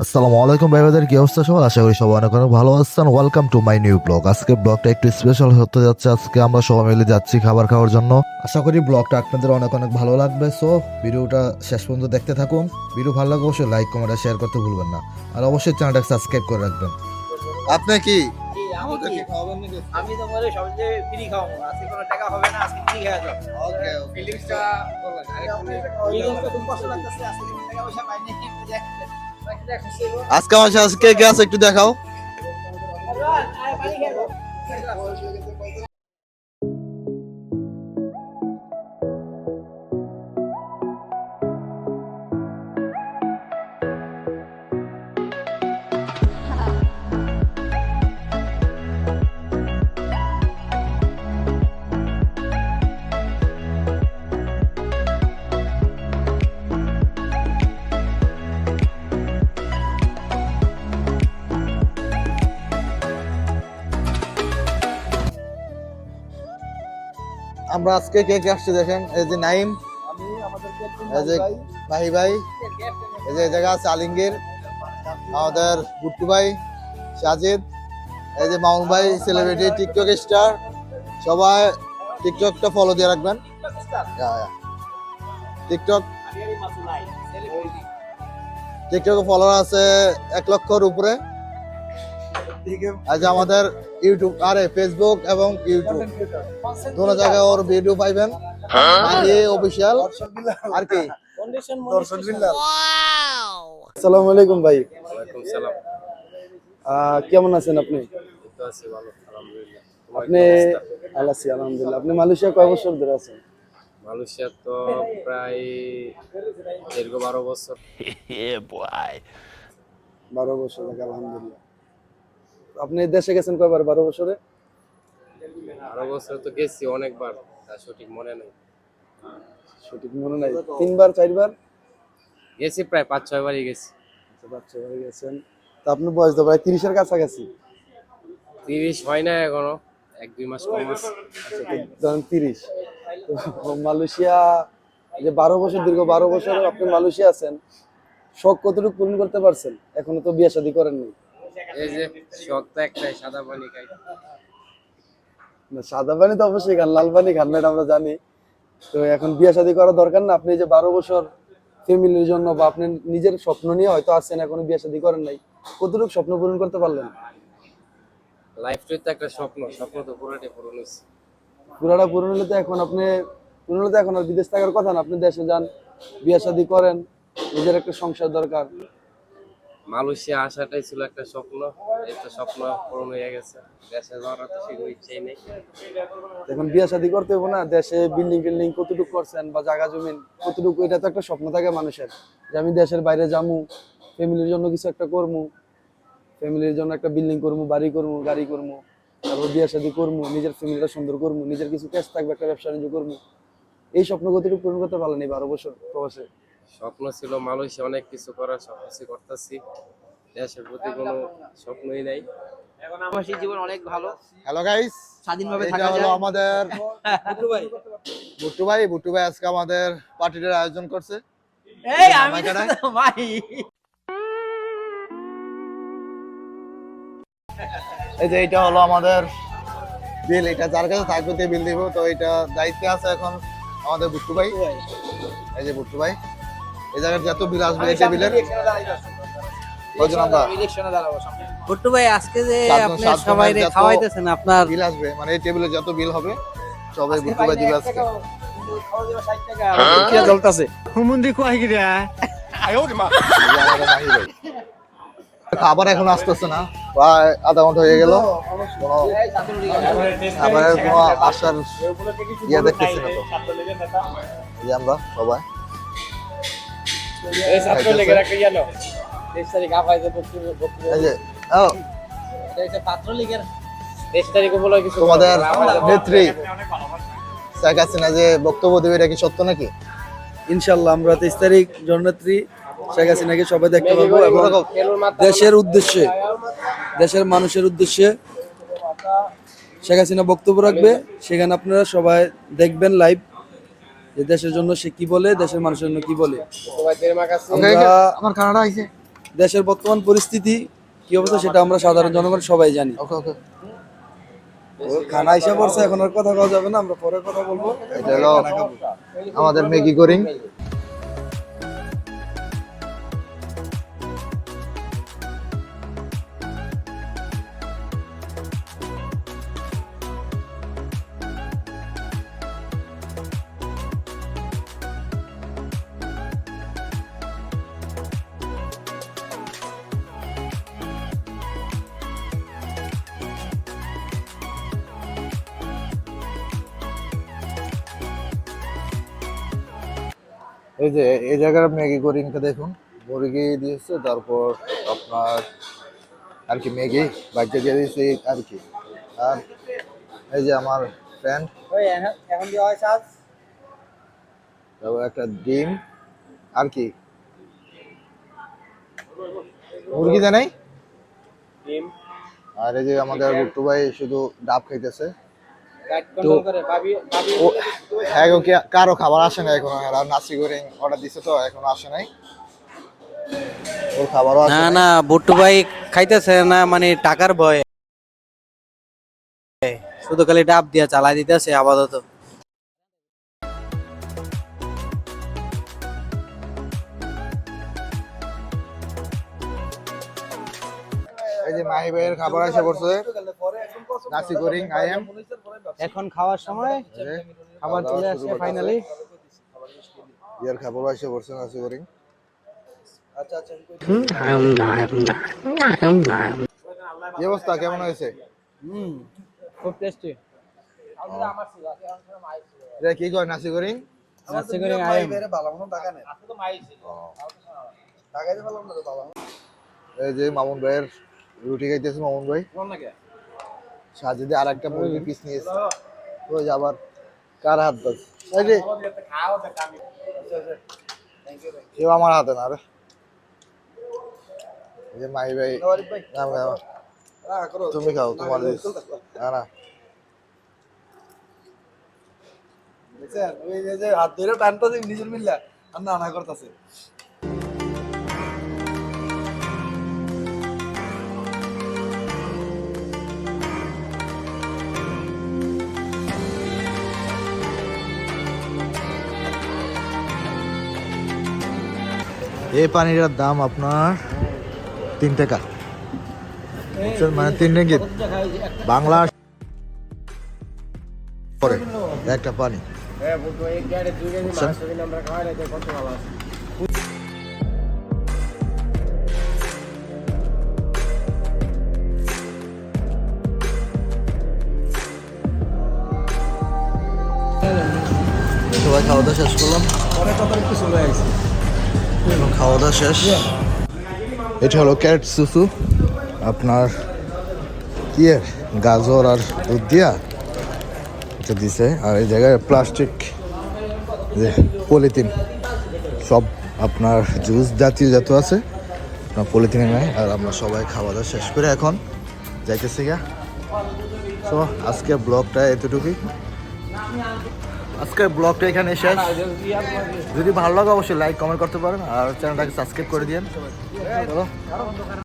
আসসালামু আলাইকুম ভাই ব্রাদার, কি অবস্থা সবার? আশা করি সবাই অনেক অনেক ভালো আছেন। Welcome to my new blog. আজকে ব্লগটা একটু স্পেশাল হতে যাচ্ছে। আজকে আমরা সবাই মিলে যাচ্ছি খাবার খাওয়ার জন্য। আশা করি ব্লগটা আপনাদের অনেক অনেক ভালো লাগবে। সো ভিডিওটা শেষ পর্যন্ত দেখতে থাকুন। ভিডিও ভালো লাগলে অবশ্যই লাইক কমেন্ট আর শেয়ার করতে ভুলবেন না, আর অবশ্যই চ্যানেলটাকে সাবস্ক্রাইব করে রাখবেন। আপনি কি জি, আমি আমাদেরকে কি? খাওয়াবেন নাকি? আমি তোমাদের সবচেয়ে ফ্রি খাওয়াবো। আজকে কোনো টাকা হবে না, আজকে ফ্রি খাওয়া যাবে। ওকে ফিলিংসটা বললেন। ফিলিংসটা খুব কষ্ট লাগতেছে, আজকে কোনো টাকা পয়সা পাইনি। আজকে আমার সাথে কে কে আছে একটু দেখাও। পানি খাবো। আমরা আজকে কে কে আসছে দেখেন। এই যে নাইম, এই যে ভাই ভাই, এই যে জায়গা আছে আলিঙ্গের, আমাদের গুট্টু ভাই, সাজিদ, এই যে মামুন ভাই সেলিব্রিটি টিকটক স্টার। সবাই টিকটকটা ফলো দিয়ে রাখবেন। টিকটক টিকটকে ফলোয়ার আছে 1 লক্ষর উপরে। আজ আমাদের ইউটিউব আরে ফেসবুক এবং ইউটিউব দুটো জায়গায় ওর ভিডিও পাইবেন। মাহি অফিশিয়াল আর কি দর্শন বিল্লাল। আসসালামু আলাইকুম ভাই। ওয়ালাইকুম সালাম। কেমন আছেন আপনি? তো আছি ভালো, আলহামদুলিল্লাহ। আপনি আছি আলহামদুলিল্লাহ। আপনি মালয়েশিয়া কয় বছর ধরে আছেন? মালয়েশিয়া তো প্রায় দীর্ঘ 12 বছর। 12 বছর থেকে আলহামদুলিল্লাহ। আপনি দেশে গেছেন কয়বার 12 বছরে? 12 বছর তো গেছি অনেকবার, তা সঠিক মনে নেই। সঠিক মনে নাই, 3বার 4বার গেছি প্রায় 5-6 বারই গেছি। বাচ্চা হয়ে গেছেন। তা আপনার বয়স তো প্রায় 30-এর কাছাকাছি। 30 হয় না এখনো, 1-2 মাস কম আছে। ধরেন 30। তো মালয়েশিয়া যে 12 বছর, দীর্ঘ 12 বছর আপনি মালয়েশিয়া আছেন, শখ কতটুকু পূরণ করতে পারছেন? এখনো তো বিয়ে শাদী করেননি। এই যে শখ তো একটাই, সাদা পানি খাই। না, সাদা পানি তো অবশ্যই খান, লাল পানি খান না, এটা আমরা জানি। তো এখন বিয়ে শাদী করার দরকার না। আপনি যে 12 বছর ফ্যামিলির জন্য বা আপনি নিজের স্বপ্ন নিয়ে হয়তো আছেন, এখনো বিয়ে শাদী করেন নাই, কতটুকু স্বপ্ন পূরণ করতে পারলেন? লাইফটাই তো একটা স্বপ্ন, স্বপ্ন তো পুরোটাই পূরণ হয়েছে। পুরাটা পূরণ হলে তো এখন আর বিদেশ থাকার কথা না। আপনি দেশে যান, বিয়ে শাদী করেন, নিজের একটা সংসার দরকার। মালয়েশিয়া আসাটাই ছিল একটা স্বপ্ন, এই তো স্বপ্ন পূরণ হয়ে গেছে। দেশে যাওয়ার তো সেরকম ইচ্ছাই নেই। এখন বিয়ে শাদী করতে হবে না। দেশে বিল্ডিং টিল্ডিং কতটুকু করছেন বা জায়গা জমিন কতটুকু, এটা তো একটা স্বপ্ন থাকে মানুষের, যে আমি দেশের বাইরে যাবো, ফ্যামিলির জন্য কিছু একটা করবো, ফ্যামিলির জন্য একটা বিল্ডিং করবো, বাড়ি করবো, গাড়ি করবো, তারপর বিয়ে শাদী করবো, নিজের ফ্যামিলিটা সুন্দর করবো, নিজের কিছু ক্যাশ থাকবে, একটা ব্যবসা বাণিজ্য করবো। এই স্বপ্ন কতটুকু পূরণ করতে পারলেন এই 12 বছর প্রবাসে? স্বপ্ন ছিল মালয়েশিয়া অনেক কিছু করার, সব কিছু করতেছি। দেশের প্রতি কোনো স্বপ্নই নাই। এখন আমার সেই জীবন অনেক ভালো, হ্যালো গাইস, স্বাধীনভাবে এটা থাকা হলো যায়। আমাদের বুট্টু ভাই, বুট্টু ভাই আজকে আমাদের পার্টিটার আয়োজন করছে। এই আমি জামাই কাটায়? তো ভাই। এই যে এটা হলো আমাদের বিল, এটা যার কাছে থাকবে তে বিল দিব। তো এটা দায়িত্বে আছে এখন আমাদের বুট্টু ভাই। এই যে বুট্টু ভাই, এই জায়গার যত বিল আসবে এই টেবিলের কজন আমরা ইলেকশনে দাঁড়াবো সামনে। বুট্টু ভাই, আজকে যে আপনি সাত সবাই জনের যত খাওয়াইতেছেন, আপনার বিল আসবে, মানে এই টেবিলে যত বিল হবে সবাই বুট্টু ভাই দিবে আজকে। কি চলতেছে? এই যে আমাদের মাহি ভাই। খাবার এখন আসতেছে না, প্রায় আধা ঘন্টা হয়ে গেল, কোনো খাবারের কোনো আসার ইয়ে দেখতেছি না। তো এই যে আমরা সবাই এই যে তোমাদের নেত্রী শেখ হাসিনা যে বক্তব্য দেবে, এটা কি সত্য নাকি? ইনশাল্লাহ আমরা 23 তারিখ জননেত্রী শেখ হাসিনাকে সবাই দেখতে পাবো এবং দেশের উদ্দেশ্যে, দেশের মানুষের উদ্দেশ্যে শেখ হাসিনা বক্তব্য রাখবে। সেখানে আপনারা সবাই দেখবেন লাইভ, যে দেশের জন্য সে কি বলে, দেশের মানুষের জন্য কি বলে। ওকে, আমার কানাডা আইছে। দেশের বর্তমান পরিস্থিতি কি অবস্থা সেটা আমরা সাধারণ জনগণ সবাই জানি। ওকে ওকে। খানা হিসাব করছে, এখন আর কথা বলা যাবে না, আমরা পরে কথা বলবো। এটা হলো আমাদের ম্যাগি করিং। এই যে এই জায়গার ম্যাগি করিংটা দেখুন, মুরগি দিয়েছে, তারপর আপনার আর কি ম্যাগি বাচ্চা দিয়ে দিয়েছে আর কি। আর এই যে আমার ফ্রেন্ড, এখন দেওয়া হয় চার্জ। তারপর একটা ডিম আর কি মুরগি জানাই। ডিম আর এই যে আমাদের গুট্টু ভাই শুধু ডাব খাইতেছে। ডায়েট কন্ট্রোল করে ভাবি ভাবি ও হ্যাঁ গো, কারো খাবার আসে না এখন, আর নাসি করিং অর্ডার দিছে তো এখনো আসে নাই, ওর খাবারও আসে না নাই। না বুট্টু ভাই খাইতেছে না, মানে টাকার ভয়, শুধু খালি ডাব দিয়া চালাই দিতেছে আপাতত। এই যে মাহি ভাইয়ের খাবার এসে পড়ছে, নাসি করিং আইএম। এখন খাওয়ার সময় খাবার চলে আসছে ফাইনালি। ইয়ার খাবার এসে পড়ছে, নাসি করিং। কি অবস্থা, কেমন হয়েছে? খুব টেস্টি। এটা কি কয় নাসি করিং? নাসি করে আইম। এই যে মামুন ভাইয়ের রুটি খাইতেছে, মামুন ভাই সাথে দিয়ে আর একটা মুরগি পিস নিয়েছে। ওই যে আবার কার হাত বাজ, এই যে কেউ আমার হাতে না রে। এই যে মাহি ভাই, না, না, তুমি খাও, তোমার দিস। না না, দেখছেন ওই যে হাত ধরে টানতাছে নিজের মিল্লা আর না না করতেছে। এই পানিটার দাম আপনার 3 টাকা, বুঝছেন? মানে 3 রিঙ্গিত বাংলা পরে একটা পানি। হ্যাঁ বুটু এক গাড়ি 2 কেজি আচ্ছা। মাছ দিন আমরা খাওয়াই না, কত ভালো আছে। সবাই খাওয়া দাওয়া শেষ করলাম, পরে কথা একটু চলে আসছে। এখন খাওয়া দাওয়া শেষ। এটা হলো ক্যারেট সুসু, আপনার কি এর গাজর আর দুধ দিয়া এটা দিছে। আর এই জায়গায় প্লাস্টিক যে পলিথিন সব আপনার জুস জাতীয় যত আছে আপনার পলিথিনে নেয়। আর আমরা সবাই খাওয়া দাওয়া শেষ করে এখন যাইতেছি গা। তো আজকের ব্লগটা এতটুকুই, আজকের ব্লগটা এখানে শেষ। যদি ভালো লাগে অবশ্যই লাইক কমেন্ট করতে পারেন আর চ্যানেলটাকে সাবস্ক্রাইব করে দিন।